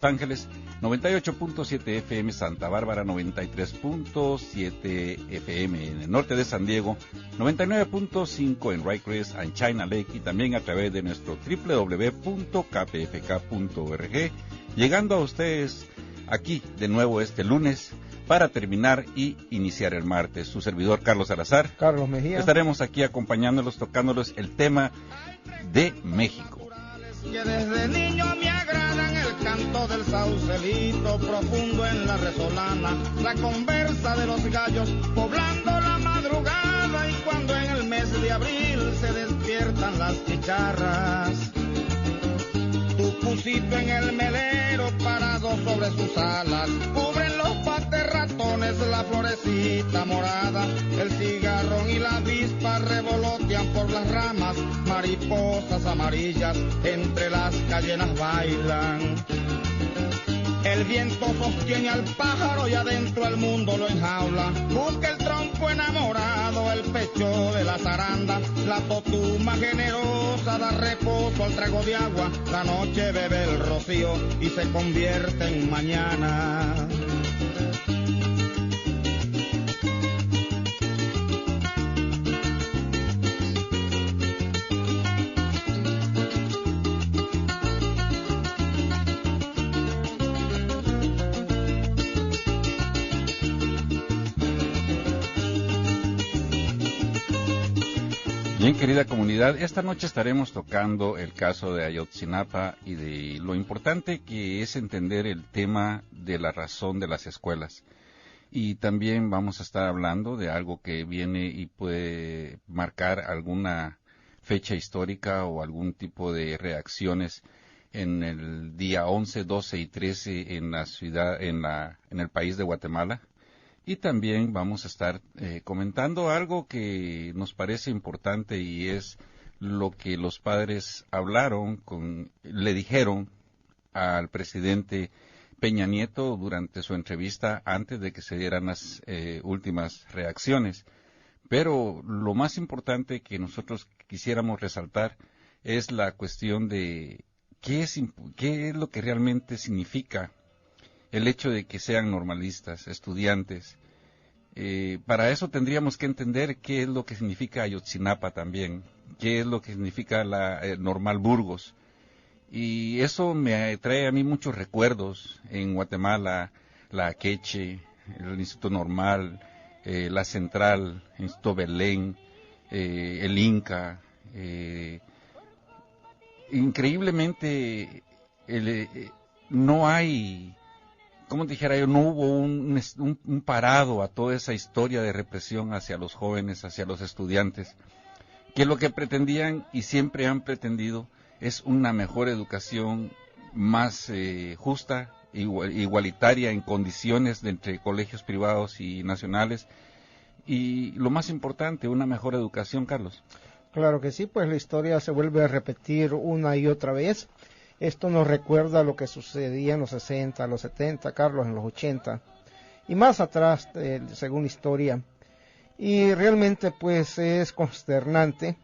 Ángeles, 98.7 FM, Santa Bárbara, 93.7 FM en el norte de San Diego, 99.5 en Raycrest and China Lake, y también a través de nuestro www.kpfk.org, llegando a ustedes aquí de nuevo este lunes para terminar y iniciar el martes. Su servidor Carlos Salazar, Carlos Mejía, estaremos aquí acompañándolos, tocándolos el tema de México. Que desde niño me agradan el canto del saucelito profundo en la resolana, la conversa de los gallos poblando la madrugada, y cuando en el mes de abril se despiertan las chicharras. Tu pusito en el melero parado sobre sus alas, cubren los pates ratones la florecita morada, el cigarrón y la avispa revolotean por las ramas, mariposas amarillas entre las cayenas bailan. El viento sostiene al pájaro y adentro el mundo lo enjaula. Busca el tronco enamorado, el pecho de la zaranda. La totuma generosa da reposo al trago de agua. La noche bebe el rocío y se convierte en mañana. Bien, querida comunidad, esta noche estaremos tocando el caso de Ayotzinapa y de lo importante que es entender el tema de la razón de las escuelas. Y también vamos a estar hablando de algo que viene y puede marcar alguna fecha histórica o algún tipo de reacciones en el día 11, 12 y 13 en la ciudad, en el país de Guatemala. Y también vamos a estar comentando algo que nos parece importante, y es lo que los padres le dijeron al presidente Peña Nieto durante su entrevista antes de que se dieran las últimas reacciones. Pero lo más importante que nosotros quisiéramos resaltar es la cuestión de qué es lo que realmente significa el hecho de que sean normalistas, estudiantes. Para eso tendríamos que entender qué es lo que significa Ayotzinapa también, qué es lo que significa la Normal Burgos. Y eso me trae a mí muchos recuerdos en Guatemala, la Akeche, el Instituto Normal, la Central, el Instituto Belén, el Inca. Increíblemente, no hay... como dijera yo, no hubo un parado a toda esa historia de represión hacia los jóvenes, hacia los estudiantes, que lo que pretendían y siempre han pretendido es una mejor educación más justa, igualitaria en condiciones entre colegios privados y nacionales, y lo más importante, una mejor educación, Carlos. Claro que sí, pues la historia se vuelve a repetir una y otra vez. Esto nos recuerda lo que sucedía en los 60, los 70, Carlos, en los 80, y más atrás, según la historia. Y realmente, pues, es consternante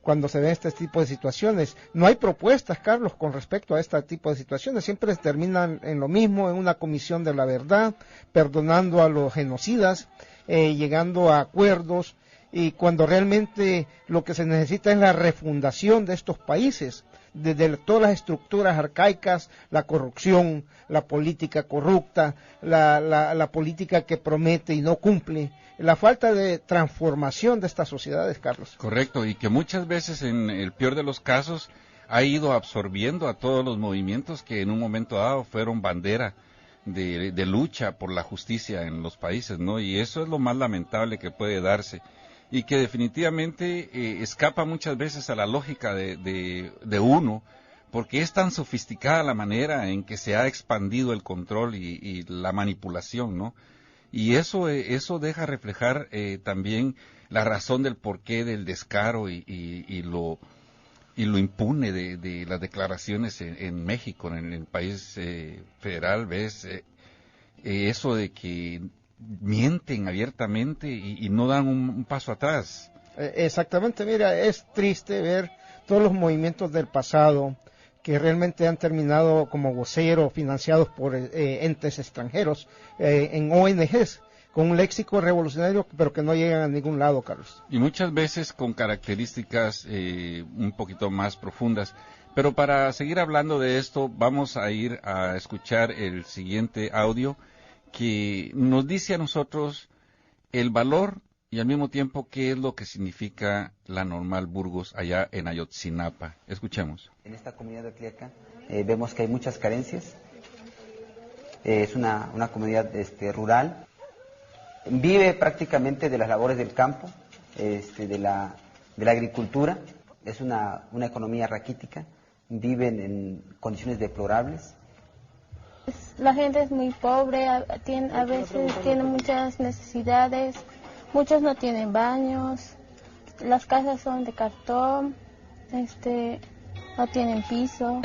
cuando se ve este tipo de situaciones. No hay propuestas, Carlos, con respecto a este tipo de situaciones. Siempre terminan en lo mismo, en una comisión de la verdad, perdonando a los genocidas, llegando a acuerdos, y cuando realmente lo que se necesita es la refundación de estos países, desde todas las estructuras arcaicas, la corrupción, la política corrupta, la política que promete y no cumple, la falta de transformación de estas sociedades, Carlos. Correcto, y que muchas veces, en el peor de los casos, ha ido absorbiendo a todos los movimientos que en un momento dado fueron bandera de lucha por la justicia en los países, ¿no? Y eso es lo más lamentable que puede darse, y que definitivamente escapa muchas veces a la lógica de uno, porque es tan sofisticada la manera en que se ha expandido el control y la manipulación, ¿no? Y eso deja reflejar también la razón del porqué del descaro y lo impune de las declaraciones en México, en el país federal, ¿ves? Eso de que mienten abiertamente y no dan un paso atrás. Exactamente, mira, es triste ver todos los movimientos del pasado, que realmente han terminado como voceros financiados por entes extranjeros en ONGs, con un léxico revolucionario, pero que no llegan a ningún lado, Carlos. Y muchas veces con características un poquito más profundas. Pero para seguir hablando de esto, vamos a ir a escuchar el siguiente audio que nos dice a nosotros el valor y al mismo tiempo qué es lo que significa la Normal Burgos allá en Ayotzinapa. Escuchemos. En esta comunidad de Cliaca vemos que hay muchas carencias. Es una comunidad rural. Vive prácticamente de las labores del campo, de la agricultura. Es una economía raquítica. Viven en condiciones deplorables. La gente es muy pobre, a veces tiene muchas necesidades, muchos no tienen baños, las casas son de cartón, no tienen piso.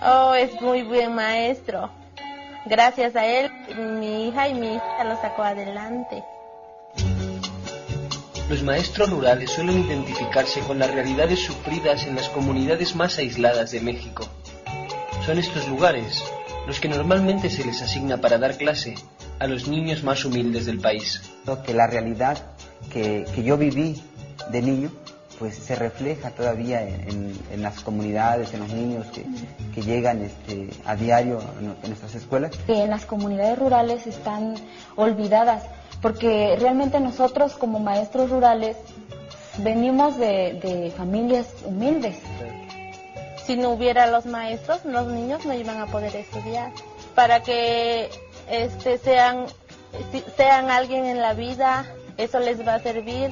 Oh, es muy buen maestro. Gracias a él, mi hija lo sacó adelante. Los maestros rurales suelen identificarse con las realidades sufridas en las comunidades más aisladas de México. Son estos lugares los que normalmente se les asigna para dar clase a los niños más humildes del país. Que la realidad que yo viví de niño, pues se refleja todavía en las comunidades, en los niños que llegan a diario en nuestras escuelas. Que en las comunidades rurales están olvidadas, porque realmente nosotros como maestros rurales venimos de familias humildes. Si no hubiera los maestros, los niños no iban a poder estudiar. Para que sean alguien en la vida, eso les va a servir.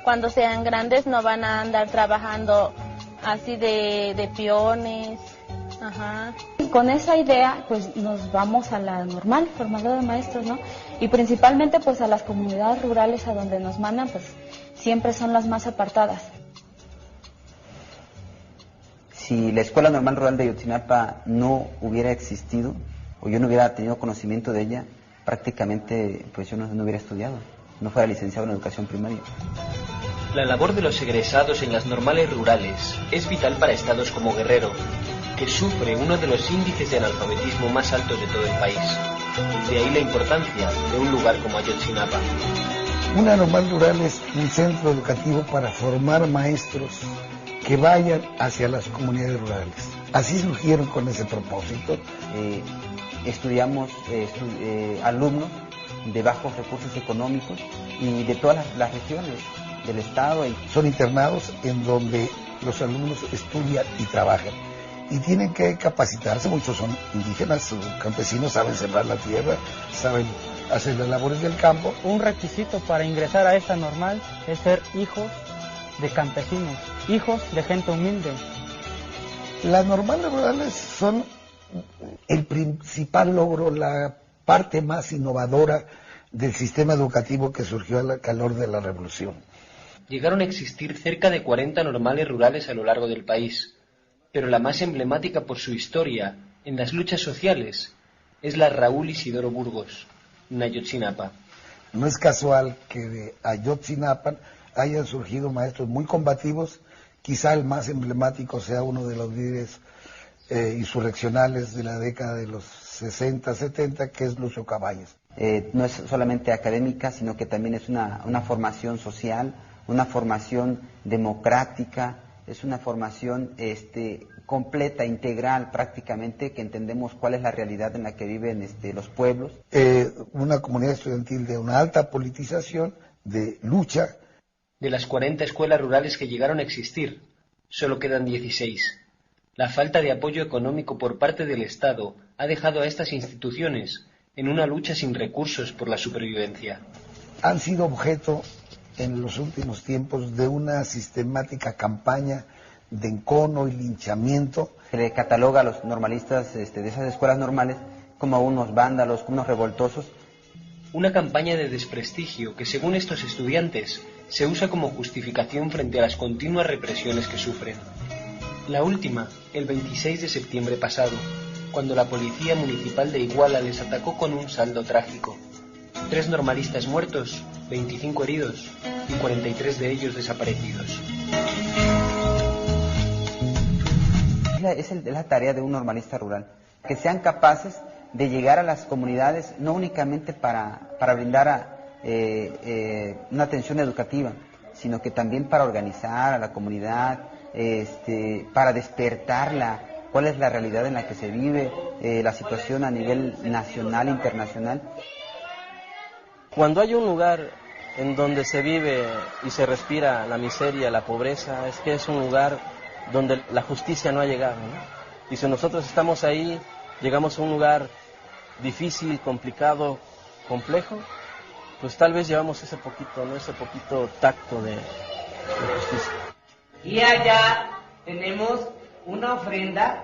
Cuando sean grandes no van a andar trabajando así de peones. Ajá. Con esa idea, pues nos vamos a la normal, formadora de maestros, ¿no? Y principalmente pues a las comunidades rurales a donde nos mandan, pues siempre son las más apartadas. Si la Escuela Normal Rural de Ayotzinapa no hubiera existido, o yo no hubiera tenido conocimiento de ella, prácticamente pues yo no hubiera estudiado, no fuera licenciado en educación primaria. La labor de los egresados en las normales rurales es vital para estados como Guerrero, que sufre uno de los índices de analfabetismo más altos de todo el país. De ahí la importancia de un lugar como Ayotzinapa. Una normal rural es un centro educativo para formar maestros que vayan hacia las comunidades rurales. Así surgieron con ese propósito. Estudiamos alumnos de bajos recursos económicos y de todas las regiones del estado. Son internados en donde los alumnos estudian y trabajan. Y tienen que capacitarse, muchos son indígenas, campesinos, saben sembrar la tierra, saben hacer las labores del campo. Un requisito para ingresar a esta normal es ser hijos de campesinos, hijos de gente humilde. Las normales rurales son el principal logro, la parte más innovadora del sistema educativo que surgió al calor de la revolución. Llegaron a existir cerca de 40 normales rurales a lo largo del país, pero la más emblemática por su historia en las luchas sociales es la Raúl Isidoro Burgos, en Ayotzinapa. No es casual que de Ayotzinapa hayan surgido maestros muy combativos, quizá el más emblemático sea uno de los líderes insurreccionales de la década de los 60, 70, que es Lucio Cabañas. No es solamente académica, sino que también es una formación social, una formación democrática, es una formación completa, integral prácticamente, que entendemos cuál es la realidad en la que viven los pueblos. Una comunidad estudiantil de una alta politización, de lucha. De las 40 escuelas rurales que llegaron a existir, solo quedan 16. La falta de apoyo económico por parte del Estado ha dejado a estas instituciones en una lucha sin recursos por la supervivencia. Han sido objeto en los últimos tiempos de una sistemática campaña de encono y linchamiento. Se le cataloga a los normalistas de esas escuelas normales como unos vándalos, como unos revoltosos. Una campaña de desprestigio que, según estos estudiantes, se usa como justificación frente a las continuas represiones que sufren. La última, el 26 de septiembre pasado, cuando la Policía Municipal de Iguala les atacó con un saldo trágico. 3 normalistas muertos, 25 heridos y 43 de ellos desaparecidos. la tarea de un normalista rural, que sean capaces de llegar a las comunidades no únicamente para brindar una atención educativa, sino que también para organizar a la comunidad, para despertarla, cuál es la realidad en la que se vive, la situación a nivel nacional e internacional. Cuando hay un lugar en donde se vive y se respira la miseria, la pobreza, es que es un lugar donde la justicia no ha llegado, ¿no? Y si nosotros estamos ahí, llegamos a un lugar difícil, complicado, complejo, pues tal vez llevamos ese poquito, ¿no? Ese poquito tacto de justicia. Y allá tenemos una ofrenda,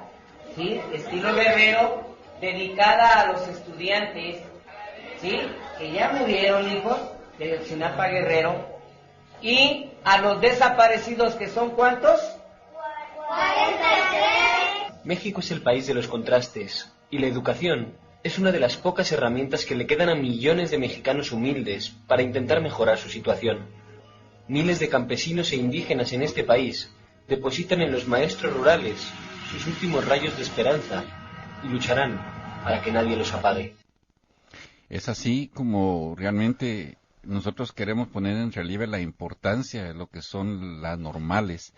¿sí?, estilo guerrero, dedicada a los estudiantes, ¿sí?, que ya murieron, hijos, de Ayotzinapa Guerrero, y a los desaparecidos, que son ¿cuántos? 43. México es el país de los contrastes, y la educación es una de las pocas herramientas que le quedan a millones de mexicanos humildes para intentar mejorar su situación. Miles de campesinos e indígenas en este país depositan en los maestros rurales sus últimos rayos de esperanza y lucharán para que nadie los apague. Es así como realmente nosotros queremos poner en relieve la importancia de lo que son las normales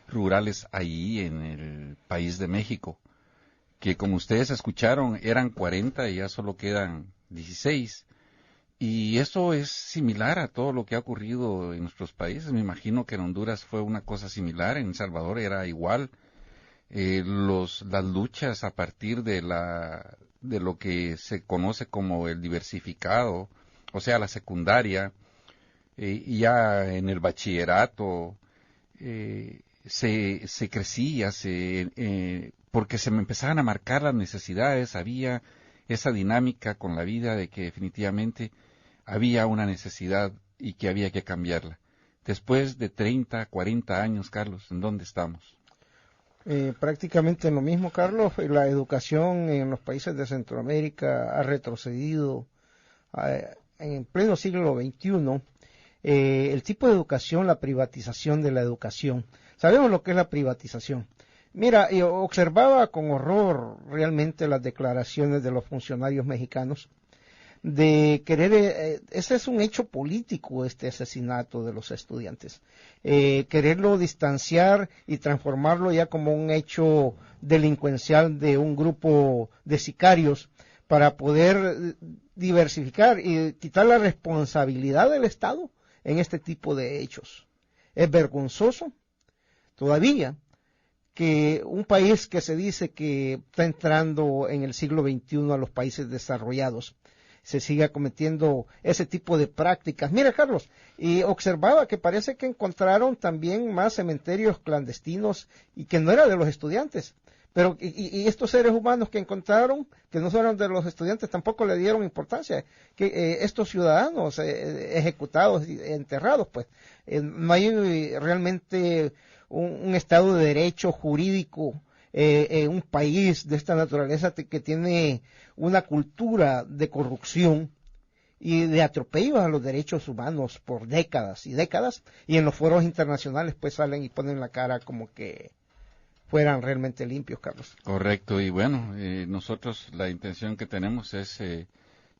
rurales ahí en el país de México, que como ustedes escucharon eran 40 y ya solo quedan 16. Y eso es similar a todo lo que ha ocurrido en nuestros países. Me imagino que en Honduras fue una cosa similar, en El Salvador era igual. Las luchas a partir de lo que se conoce como el diversificado, o sea, la secundaria, y ya en el bachillerato, se crecía, porque se me empezaban a marcar las necesidades, había esa dinámica con la vida de que definitivamente había una necesidad y que había que cambiarla. Después de 30, 40 años, Carlos, ¿en dónde estamos? Prácticamente lo mismo, Carlos. La educación en los países de Centroamérica ha retrocedido en pleno siglo XXI. El tipo de educación, la privatización de la educación. Sabemos lo que es la privatización. Mira, yo observaba con horror realmente las declaraciones de los funcionarios mexicanos de querer, ese es un hecho político, este asesinato de los estudiantes, quererlo distanciar y transformarlo ya como un hecho delincuencial de un grupo de sicarios para poder diversificar y quitar la responsabilidad del Estado en este tipo de hechos. Es vergonzoso todavía que un país que se dice que está entrando en el siglo XXI a los países desarrollados se siga cometiendo ese tipo de prácticas. Mira, Carlos, y observaba que parece que encontraron también más cementerios clandestinos y que no era de los estudiantes. Pero, y estos seres humanos que encontraron, que no fueron de los estudiantes, tampoco le dieron importancia. Que estos ciudadanos ejecutados y enterrados, pues, no hay realmente un Estado de derecho jurídico un país de esta naturaleza que tiene una cultura de corrupción y de atropello a los derechos humanos por décadas y décadas, y en los foros internacionales pues salen y ponen la cara como que fueran realmente limpios, Carlos. Correcto, y bueno, nosotros la intención que tenemos es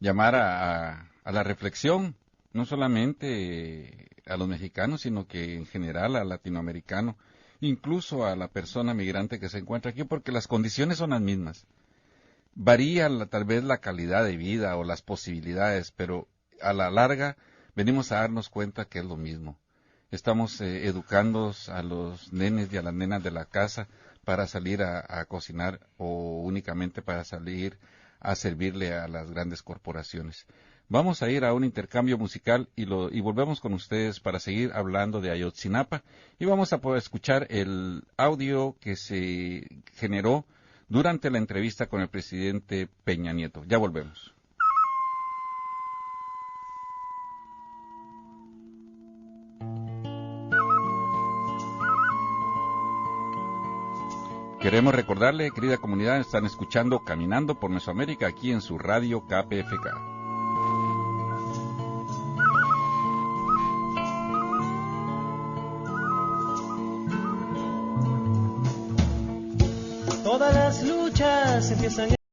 llamar a la reflexión, no solamente a los mexicanos, sino que en general al latinoamericano, incluso a la persona migrante que se encuentra aquí, porque las condiciones son las mismas. Varía tal vez la calidad de vida o las posibilidades, pero a la larga venimos a darnos cuenta que es lo mismo. Estamos educando a los nenes y a las nenas de la casa para salir a cocinar o únicamente para salir a servirle a las grandes corporaciones. Vamos a ir a un intercambio musical y volvemos con ustedes para seguir hablando de Ayotzinapa y vamos a poder escuchar el audio que se generó durante la entrevista con el presidente Peña Nieto. Ya volvemos. Queremos recordarle, querida comunidad, están escuchando Caminando por Mesoamérica aquí en su radio KPFK. empiezan